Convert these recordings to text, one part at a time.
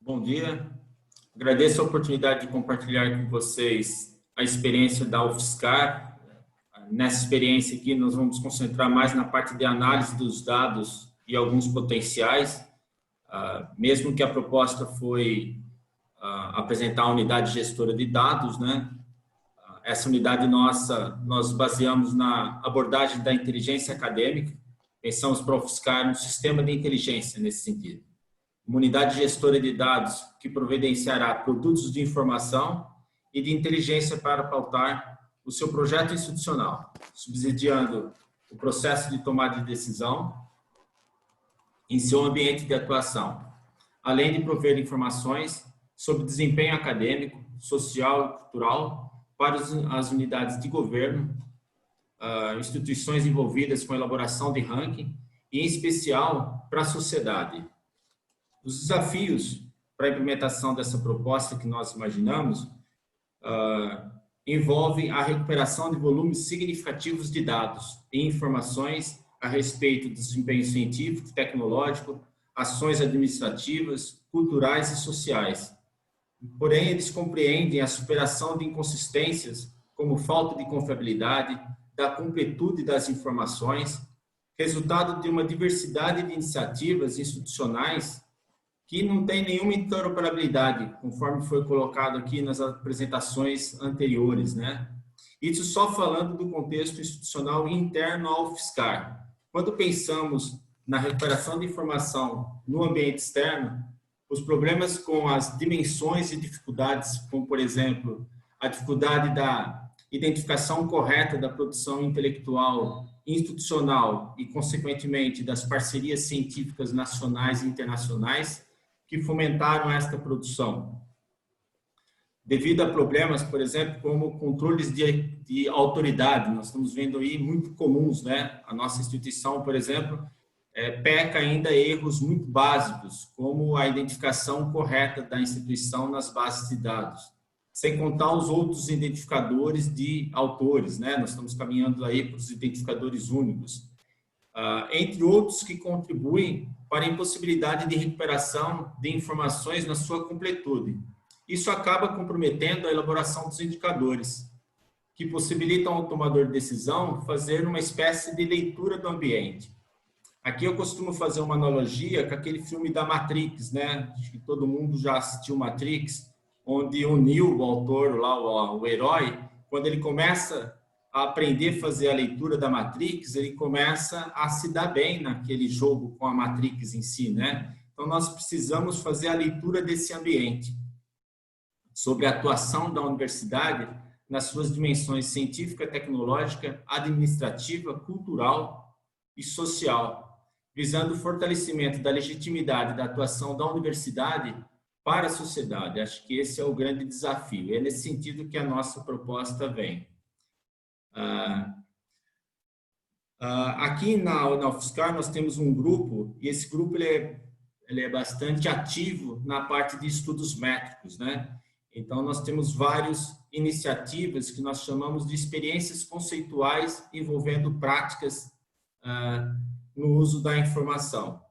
Bom dia. Agradeço a oportunidade de compartilhar com vocês a experiência da UFSCar. Nessa experiência aqui, nós vamos concentrar mais na parte de análise dos dados e alguns potenciais. Mesmo que a proposta foi apresentar a unidade gestora de dados, né? Essa unidade nossa, nós baseamos na abordagem da inteligência acadêmica. Pensamos para a UFSCar um sistema de inteligência nesse sentido. Uma unidade gestora de dados que providenciará produtos de informação e de inteligência para pautar o seu projeto institucional, subsidiando o processo de tomada de decisão em seu ambiente de atuação, além de prover informações sobre desempenho acadêmico, social e cultural para as unidades de governo, instituições envolvidas com a elaboração de ranking e, em especial, para a sociedade. Os desafios para a implementação dessa proposta que nós imaginamos envolvem a recuperação de volumes significativos de dados e informações a respeito do desempenho científico e tecnológico, ações administrativas, culturais e sociais. Porém, eles compreendem a superação de inconsistências, como falta de confiabilidade, da completude das informações, resultado de uma diversidade de iniciativas institucionais que não tem nenhuma interoperabilidade, conforme foi colocado aqui nas apresentações anteriores, né? Isso só falando do contexto institucional interno ao UFSCar. Quando pensamos na recuperação de informação no ambiente externo, os problemas com as dimensões e dificuldades, como, por exemplo, a dificuldade da identificação correta da produção intelectual institucional e, consequentemente, das parcerias científicas nacionais e internacionais, que fomentaram esta produção. Devido a problemas, por exemplo, como controles de autoridade, nós estamos vendo aí muito comuns, né? A nossa instituição, por exemplo, peca ainda erros muito básicos, como a identificação correta da instituição nas bases de dados, sem contar os outros identificadores de autores, né? Nós estamos caminhando aí para os identificadores únicos, entre outros que contribuem para a impossibilidade de recuperação de informações na sua completude. Isso acaba comprometendo a elaboração dos indicadores, que possibilitam ao tomador de decisão fazer uma espécie de leitura do ambiente. Aqui eu costumo fazer uma analogia com aquele filme da Matrix, né? Acho que todo mundo já assistiu Matrix, onde o Neo, o autor lá, o herói, quando ele começa a aprender a fazer a leitura da Matrix, ele começa a se dar bem naquele jogo com a Matrix em si, né? Então, nós precisamos fazer a leitura desse ambiente, sobre a atuação da universidade nas suas dimensões científica, tecnológica, administrativa, cultural e social, visando o fortalecimento da legitimidade da atuação da universidade para a sociedade. Acho que esse é o grande desafio. É nesse sentido que a nossa proposta vem. Aqui na UFSCar nós temos um grupo, e esse grupo ele é bastante ativo na parte de estudos métricos, né? Então nós temos várias iniciativas que nós chamamos de experiências conceituais envolvendo práticas no uso da informação.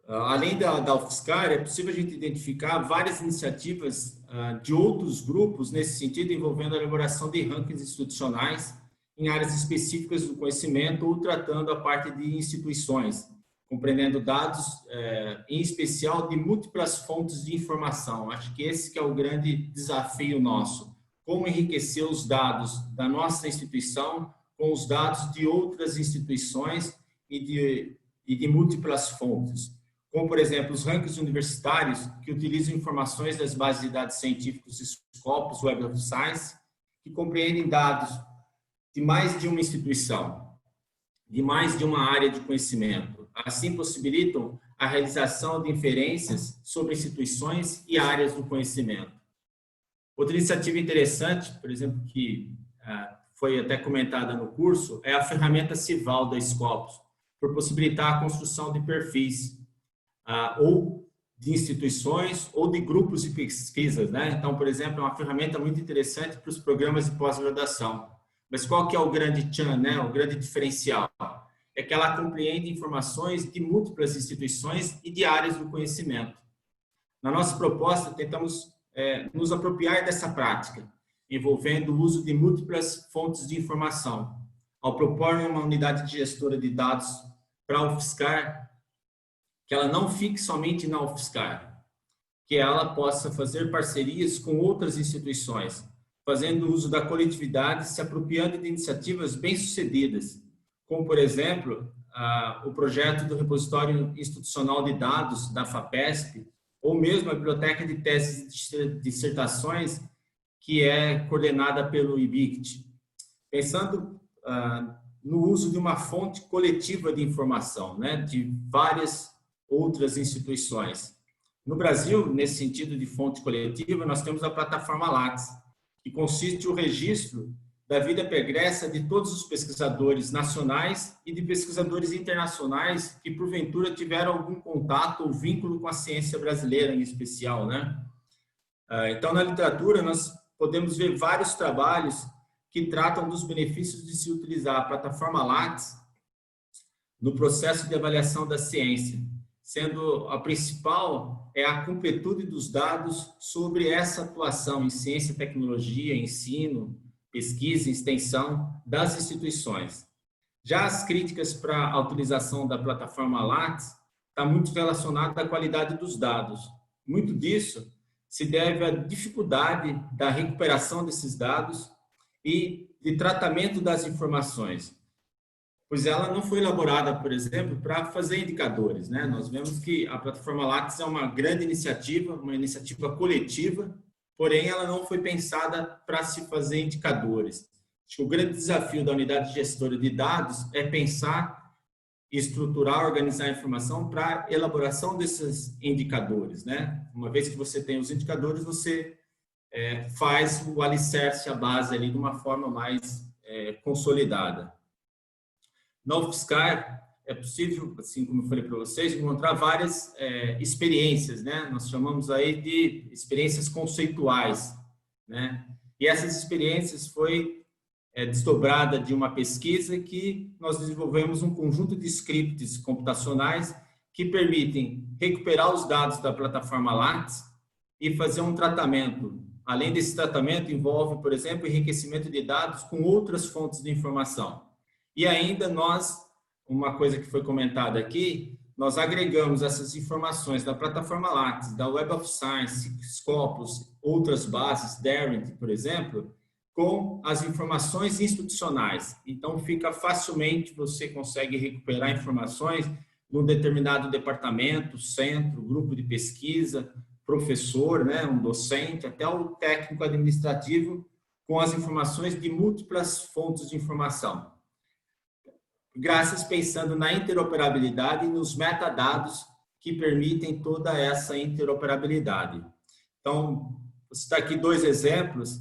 Além da UFSCar, é possível a gente identificar várias iniciativas de outros grupos nesse sentido, envolvendo a elaboração de rankings institucionais em áreas específicas do conhecimento ou tratando a parte de instituições, compreendendo dados, em especial, de múltiplas fontes de informação. Acho que esse que é o grande desafio nosso. Como enriquecer os dados da nossa instituição com os dados de outras instituições e de múltiplas fontes. Como, por exemplo, os rankings universitários, que utilizam informações das bases de dados científicos e Scopus, Web of Science, que compreendem dados de mais de uma instituição, de mais de uma área de conhecimento. Assim, possibilitam a realização de inferências sobre instituições e áreas do conhecimento. Outra iniciativa interessante, por exemplo, que foi até comentada no curso, é a ferramenta Cival da Scopus, por possibilitar a construção de perfis, ou de instituições, ou de grupos de pesquisas, né? Então, por exemplo, é uma ferramenta muito interessante para os programas de pós-graduação. Mas qual que é o grande tchan, né? O grande diferencial? é que ela compreende informações de múltiplas instituições e de áreas do conhecimento. Na nossa proposta, tentamos nos apropriar dessa prática, envolvendo o uso de múltiplas fontes de informação, ao propor uma unidade de gestora de dados para a UFSCar, que ela não fique somente na UFSCar, que ela possa fazer parcerias com outras instituições, fazendo uso da coletividade, se apropriando de iniciativas bem-sucedidas, como, por exemplo, o projeto do Repositório Institucional de Dados da FAPESP, ou mesmo a Biblioteca de Teses e Dissertações, que é coordenada pelo IBICT, pensando no uso de uma fonte coletiva de informação, né, de várias outras instituições. No Brasil, nesse sentido de fonte coletiva, nós temos a plataforma Lattes, que consiste no registro da vida pregressa de todos os pesquisadores nacionais e de pesquisadores internacionais que, porventura, tiveram algum contato ou vínculo com a ciência brasileira, em especial, né? Então, na literatura, nós podemos ver vários trabalhos que tratam dos benefícios de se utilizar a plataforma Lattes no processo de avaliação da ciência, sendo a principal a completude dos dados sobre essa atuação em ciência, tecnologia, ensino, pesquisa e extensão das instituições. Já as críticas para a utilização da plataforma Lattes está muito relacionada à qualidade dos dados. Muito disso se deve à dificuldade da recuperação desses dados e de tratamento das informações, pois ela não foi elaborada, por exemplo, para fazer indicadores, né? Nós vemos que a plataforma Lattes é uma grande iniciativa, uma iniciativa coletiva, porém ela não foi pensada para se fazer indicadores. Acho que o grande desafio da unidade gestora de dados é pensar, estruturar, organizar a informação para a elaboração desses indicadores, né? Uma vez que você tem os indicadores, você faz o alicerce, a base ali de uma forma mais consolidada. Na UFSCar, é possível, assim como eu falei para vocês, encontrar várias experiências, né? Nós chamamos aí de experiências conceituais, né? E essas experiências foi desdobrada de uma pesquisa que nós desenvolvemos um conjunto de scripts computacionais que permitem recuperar os dados da plataforma Lattes e fazer um tratamento. Além desse tratamento, envolve, por exemplo, enriquecimento de dados com outras fontes de informação. E ainda uma coisa que foi comentada aqui, nós agregamos essas informações da plataforma Lattes, da Web of Science, Scopus, outras bases, Darent, por exemplo, com as informações institucionais. Então, você consegue recuperar informações num determinado departamento, centro, grupo de pesquisa, professor, né, um docente, até o técnico administrativo, com as informações de múltiplas fontes de informação. Graças pensando na interoperabilidade e nos metadados que permitem toda essa interoperabilidade. Então, vou citar aqui dois exemplos.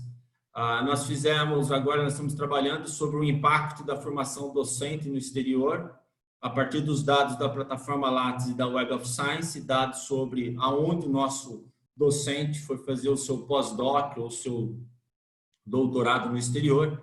Nós estamos trabalhando sobre o impacto da formação docente no exterior, a partir dos dados da plataforma Lattes e da Web of Science, dados sobre aonde o nosso docente foi fazer o seu pós-doc ou o seu doutorado no exterior.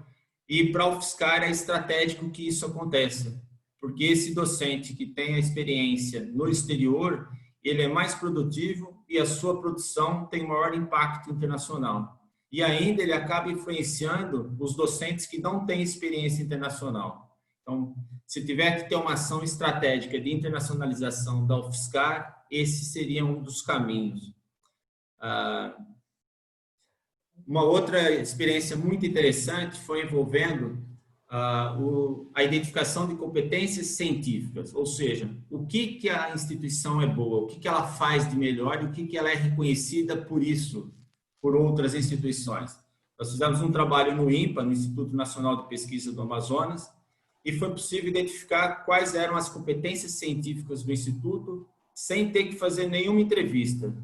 E para a UFSCar é estratégico que isso aconteça, porque esse docente que tem a experiência no exterior, ele é mais produtivo e a sua produção tem maior impacto internacional. E ainda ele acaba influenciando os docentes que não têm experiência internacional. Então, se tiver que ter uma ação estratégica de internacionalização da UFSCar, esse seria um dos caminhos. Uma outra experiência muito interessante foi envolvendo a identificação de competências científicas, ou seja, o que a instituição é boa, o que ela faz de melhor e o que ela é reconhecida por isso, por outras instituições. Nós fizemos um trabalho no INPA, no Instituto Nacional de Pesquisa do Amazonas, e foi possível identificar quais eram as competências científicas do Instituto sem ter que fazer nenhuma entrevista,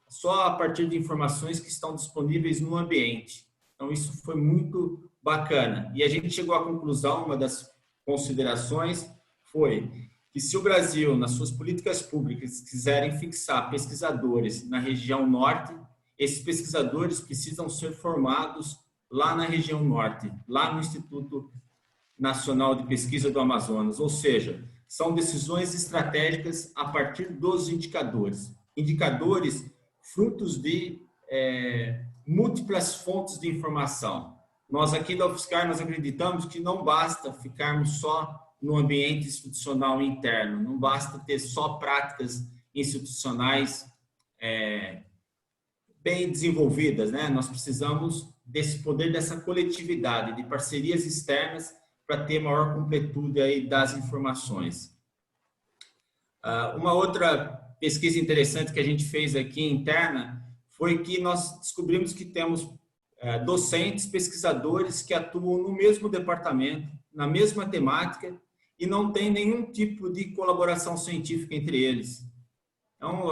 só a partir de informações que estão disponíveis no ambiente. Então, isso foi muito bacana. E a gente chegou à conclusão, uma das considerações foi que se o Brasil, nas suas políticas públicas, quiserem fixar pesquisadores na região norte, esses pesquisadores precisam ser formados lá na região norte, lá no Instituto Nacional de Pesquisa do Amazonas, ou seja, são decisões estratégicas a partir dos indicadores. Indicadores frutos de múltiplas fontes de informação. Nós aqui da UFSCar, nós acreditamos que não basta ficarmos só no ambiente institucional interno, não basta ter só práticas institucionais bem desenvolvidas, né? Nós precisamos desse poder, dessa coletividade, de parcerias externas para ter maior completude aí das informações. Uma outra pesquisa interessante que a gente fez aqui interna foi que nós descobrimos que temos docentes, pesquisadores que atuam no mesmo departamento, na mesma temática e não tem nenhum tipo de colaboração científica entre eles. Então,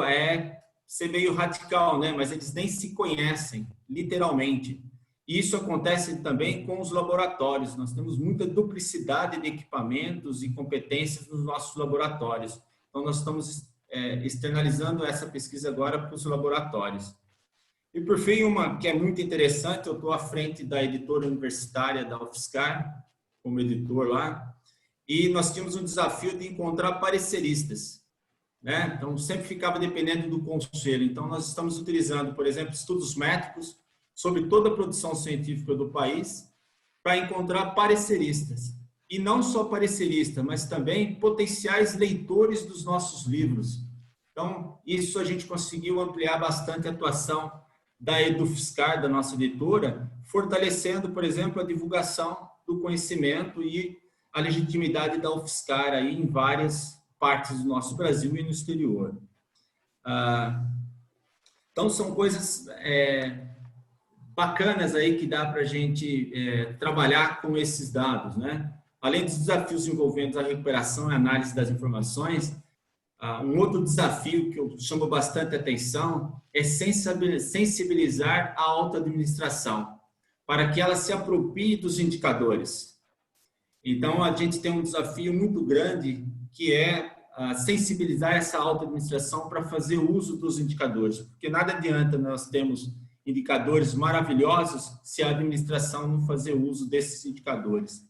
ser meio radical, né? Mas eles nem se conhecem, literalmente. E isso acontece também com os laboratórios. Nós temos muita duplicidade de equipamentos e competências nos nossos laboratórios. Então, nós estamos externalizando essa pesquisa agora para os laboratórios. E, por fim, uma que é muito interessante, eu estou à frente da editora universitária da UFSCar, como editor lá, e nós tínhamos um desafio de encontrar pareceristas, né? Então, sempre ficava dependendo do conselho. Então, nós estamos utilizando, por exemplo, estudos métricos sobre toda a produção científica do país para encontrar pareceristas. E não só pareceristas, mas também potenciais leitores dos nossos livros. Então, isso a gente conseguiu ampliar bastante a atuação da EduFSCar, da nossa editora, fortalecendo, por exemplo, a divulgação do conhecimento e a legitimidade da UFSCar aí em várias partes do nosso Brasil e no exterior. Então, são coisas bacanas aí que dá para a gente trabalhar com esses dados, né? Além dos desafios envolvendo a recuperação e análise das informações, um outro desafio que eu chamo bastante atenção é sensibilizar a alta administração para que ela se aproprie dos indicadores. Então, a gente tem um desafio muito grande que é sensibilizar essa alta administração para fazer uso dos indicadores, porque nada adianta nós termos indicadores maravilhosos se a administração não fazer uso desses indicadores.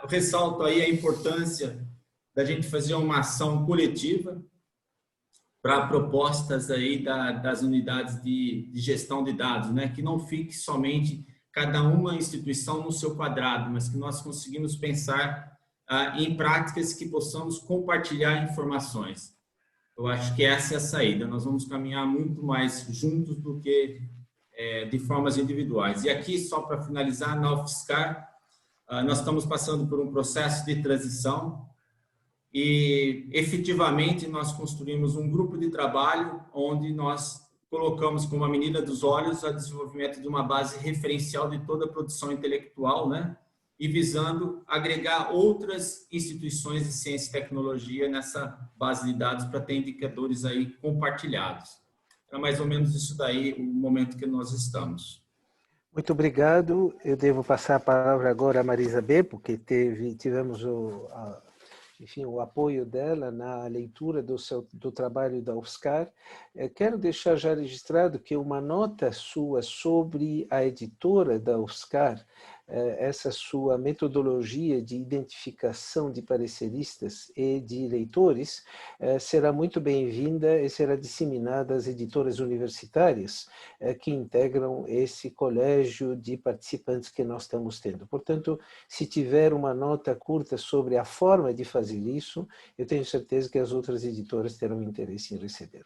Eu ressalto aí a importância da gente fazer uma ação coletiva para propostas aí das unidades de gestão de dados, né? Que não fique somente cada uma instituição no seu quadrado, mas que nós conseguimos pensar em práticas que possamos compartilhar informações. Eu acho que essa é a saída. Nós vamos caminhar muito mais juntos do que de formas individuais. E aqui, só para finalizar, na UFSCar, nós estamos passando por um processo de transição e, efetivamente, nós construímos um grupo de trabalho onde nós colocamos como a menina dos olhos o desenvolvimento de uma base referencial de toda a produção intelectual, né? E visando agregar outras instituições de ciência e tecnologia nessa base de dados para ter indicadores aí compartilhados. É mais ou menos isso daí o momento que nós estamos. Muito obrigado. Eu devo passar a palavra agora a Marisa B, porque tivemos enfim, o apoio dela na leitura do trabalho da UFSCar. Quero deixar já registrado que uma nota sua sobre a editora da UFSCar, essa sua metodologia de identificação de pareceristas e de leitores, será muito bem-vinda e será disseminada às editoras universitárias que integram esse colégio de participantes que nós estamos tendo. Portanto, se tiver uma nota curta sobre a forma de fazer isso, eu tenho certeza que as outras editoras terão interesse em receber.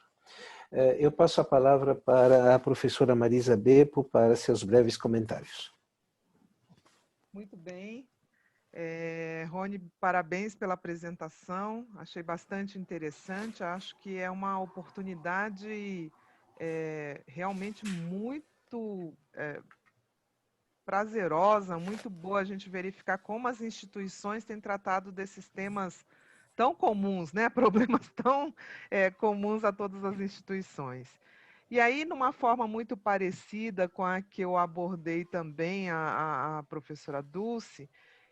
Eu passo a palavra para a professora Marisa Beppo para seus breves comentários. Muito bem. Rony, parabéns pela apresentação. Achei bastante interessante. Acho que é uma oportunidade realmente muito prazerosa, muito boa a gente verificar como as instituições têm tratado desses temas tão comuns, né? Problemas tão comuns a todas as instituições. E aí, numa forma muito parecida com a que eu abordei também a professora Dulce,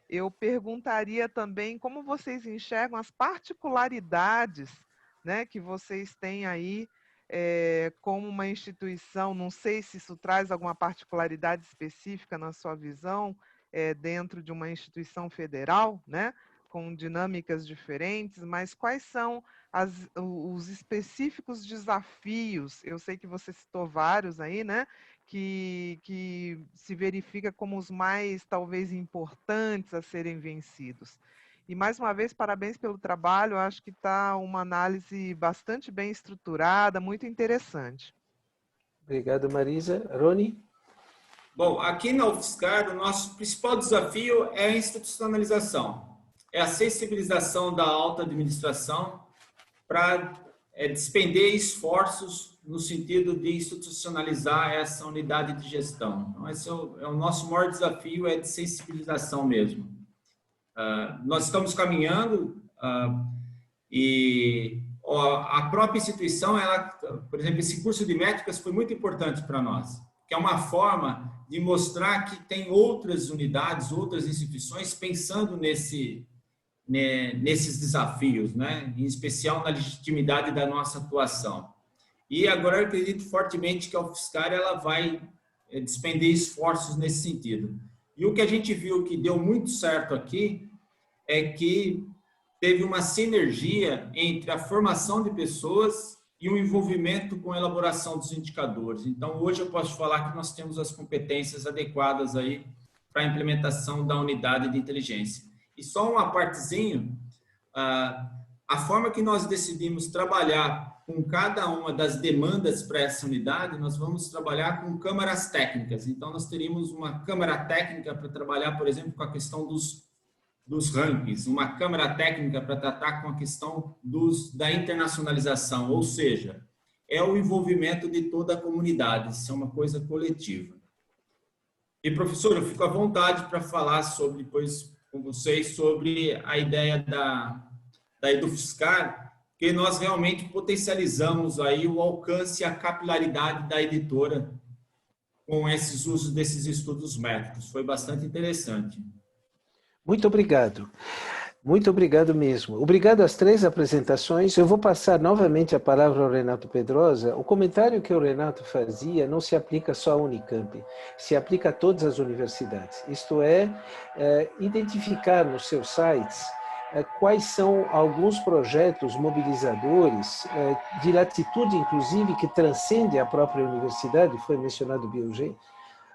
eu perguntaria também como vocês enxergam as particularidades, né, que vocês têm aí como uma instituição, não sei se isso traz alguma particularidade específica na sua visão, dentro de uma instituição federal, né, com dinâmicas diferentes, mas quais são os específicos desafios? Eu sei que você citou vários aí, né, que se verifica como os mais, talvez, importantes a serem vencidos. E, mais uma vez, parabéns pelo trabalho, acho que está uma análise bastante bem estruturada, muito interessante. Obrigado, Marisa. Rony? Bom, aqui na UFSCar, o nosso principal desafio é a institucionalização, é a sensibilização da alta administração para despender esforços no sentido de institucionalizar essa unidade de gestão. Então, esse é o nosso maior desafio, é de sensibilização mesmo. Nós estamos caminhando e a própria instituição, por exemplo, esse curso de métricas foi muito importante para nós, que é uma forma de mostrar que tem outras unidades, outras instituições pensando nesses desafios, né? Em especial na legitimidade da nossa atuação. E agora eu acredito fortemente que a UFSCar ela vai despender esforços nesse sentido. E o que a gente viu que deu muito certo aqui é que teve uma sinergia entre a formação de pessoas e o envolvimento com a elaboração dos indicadores. Então, hoje eu posso falar que nós temos as competências adequadas aí para a implementação da unidade de inteligência. E só uma partezinha, a forma que nós decidimos trabalhar com cada uma das demandas para essa unidade, nós vamos trabalhar com câmaras técnicas. Então, nós teríamos uma câmara técnica para trabalhar, por exemplo, com a questão dos rankings, uma câmara técnica para tratar com a questão da internacionalização, ou seja, é o envolvimento de toda a comunidade, isso é uma coisa coletiva. E, professor, eu fico à vontade para falar depois com vocês sobre a ideia da EduFiscar, que nós realmente potencializamos aí o alcance e a capilaridade da editora com esses usos desses estudos métricos. Foi bastante interessante. Muito obrigado. Muito obrigado mesmo. Obrigado às três apresentações. Eu vou passar novamente a palavra ao Renato Pedrosa. O comentário que o Renato fazia não se aplica só à Unicamp, se aplica a todas as universidades. Isto é, identificar nos seus sites quais são alguns projetos mobilizadores de latitude, inclusive, que transcende a própria universidade, foi mencionado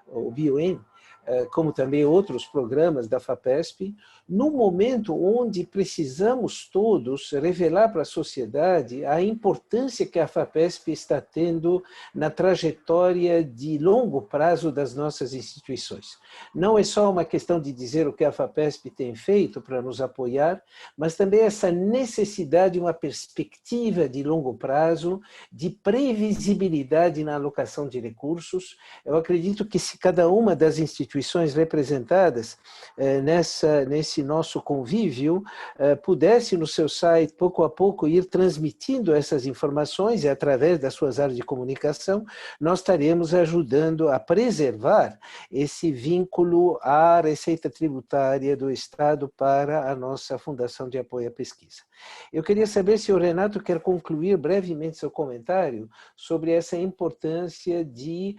o BioN, como também outros programas da FAPESP, no momento onde precisamos todos revelar para a sociedade a importância que a FAPESP está tendo na trajetória de longo prazo das nossas instituições. Não é só uma questão de dizer o que a FAPESP tem feito para nos apoiar, mas também essa necessidade de uma perspectiva de longo prazo, de previsibilidade na alocação de recursos. Eu acredito que se cada uma das instituições representadas nesse nosso convívio pudesse no seu site, pouco a pouco, ir transmitindo essas informações e através das suas áreas de comunicação, nós estaremos ajudando a preservar esse vínculo à receita tributária do Estado para a nossa Fundação de Apoio à Pesquisa. Eu queria saber se o Renato quer concluir brevemente seu comentário sobre essa importância de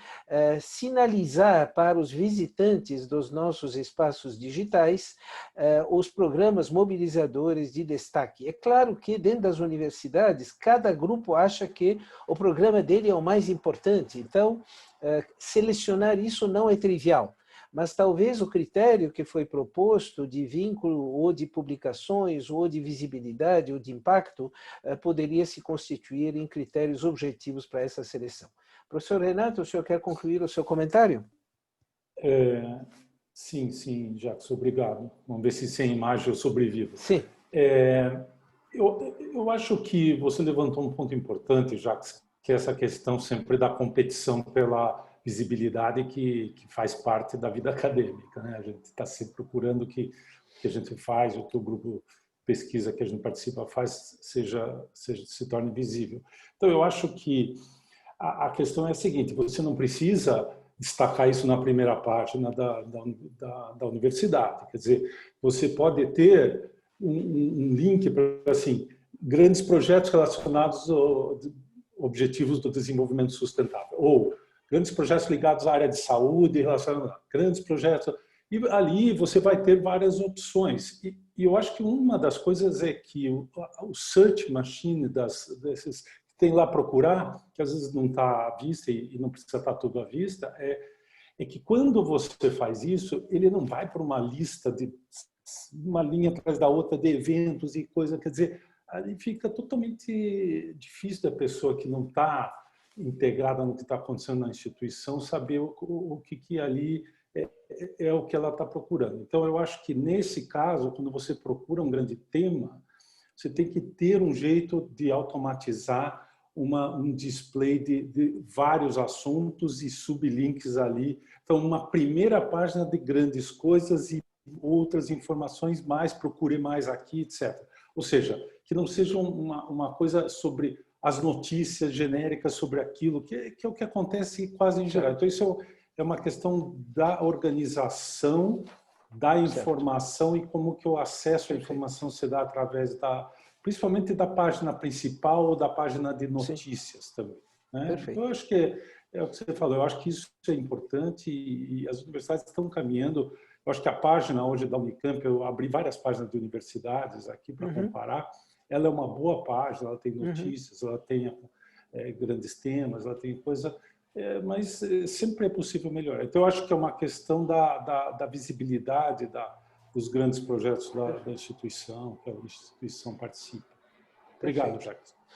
sinalizar para os visitantes dos nossos espaços digitais os programas mobilizadores de destaque. É claro que dentro das universidades, cada grupo acha que o programa dele é o mais importante, então selecionar isso não é trivial. Mas talvez o critério que foi proposto de vínculo ou de publicações, ou de visibilidade, ou de impacto, poderia se constituir em critérios objetivos para essa seleção. Professor Renato, o senhor quer concluir o seu comentário? Sim, Jacques, obrigado. Vamos ver se sem imagem eu sobrevivo. Sim. Eu acho que você levantou um ponto importante, Jacques, que é essa questão sempre da competição pela visibilidade que faz parte da vida acadêmica, né? A gente está sempre procurando que o que a gente faz, o que o grupo de pesquisa que a gente participa faz, se torne visível. Então, eu acho que a questão é a seguinte: você não precisa destacar isso na primeira página da universidade. Quer dizer, você pode ter um link para, assim, grandes projetos relacionados aos objetivos do desenvolvimento sustentável, ou grandes projetos ligados à área de saúde, relacionados a grandes projetos. E ali você vai ter várias opções. E eu acho que uma das coisas é que o search machine desses que tem lá procurar, que às vezes não está à vista e não precisa estar tudo à vista, é que quando você faz isso, ele não vai para uma lista de uma linha atrás da outra de eventos e coisa, quer dizer, ali fica totalmente difícil da pessoa que não está integrada no que está acontecendo na instituição saber o que ali é o que ela está procurando. Então, eu acho que nesse caso, quando você procura um grande tema, você tem que ter um jeito de automatizar um display de vários assuntos e sublinks ali. Então, uma primeira página de grandes coisas e outras informações mais, procure mais aqui, etc. Ou seja, que não seja uma coisa sobre as notícias genéricas sobre aquilo, que é o que acontece quase em geral. Então, isso é uma questão da organização, da informação e como que o acesso à informação se dá através principalmente da página principal ou da página de notícias também. Né? Então, eu acho que é o que você falou, eu acho que isso é importante e as universidades estão caminhando. Eu acho que a página hoje da Unicamp, eu abri várias páginas de universidades aqui para comparar, ela é uma boa página, ela tem notícias, ela tem grandes temas, ela tem coisa, mas sempre é possível melhorar. Então, eu acho que é uma questão da visibilidade dos grandes projetos da instituição, que a instituição participa. Obrigado, Jacques.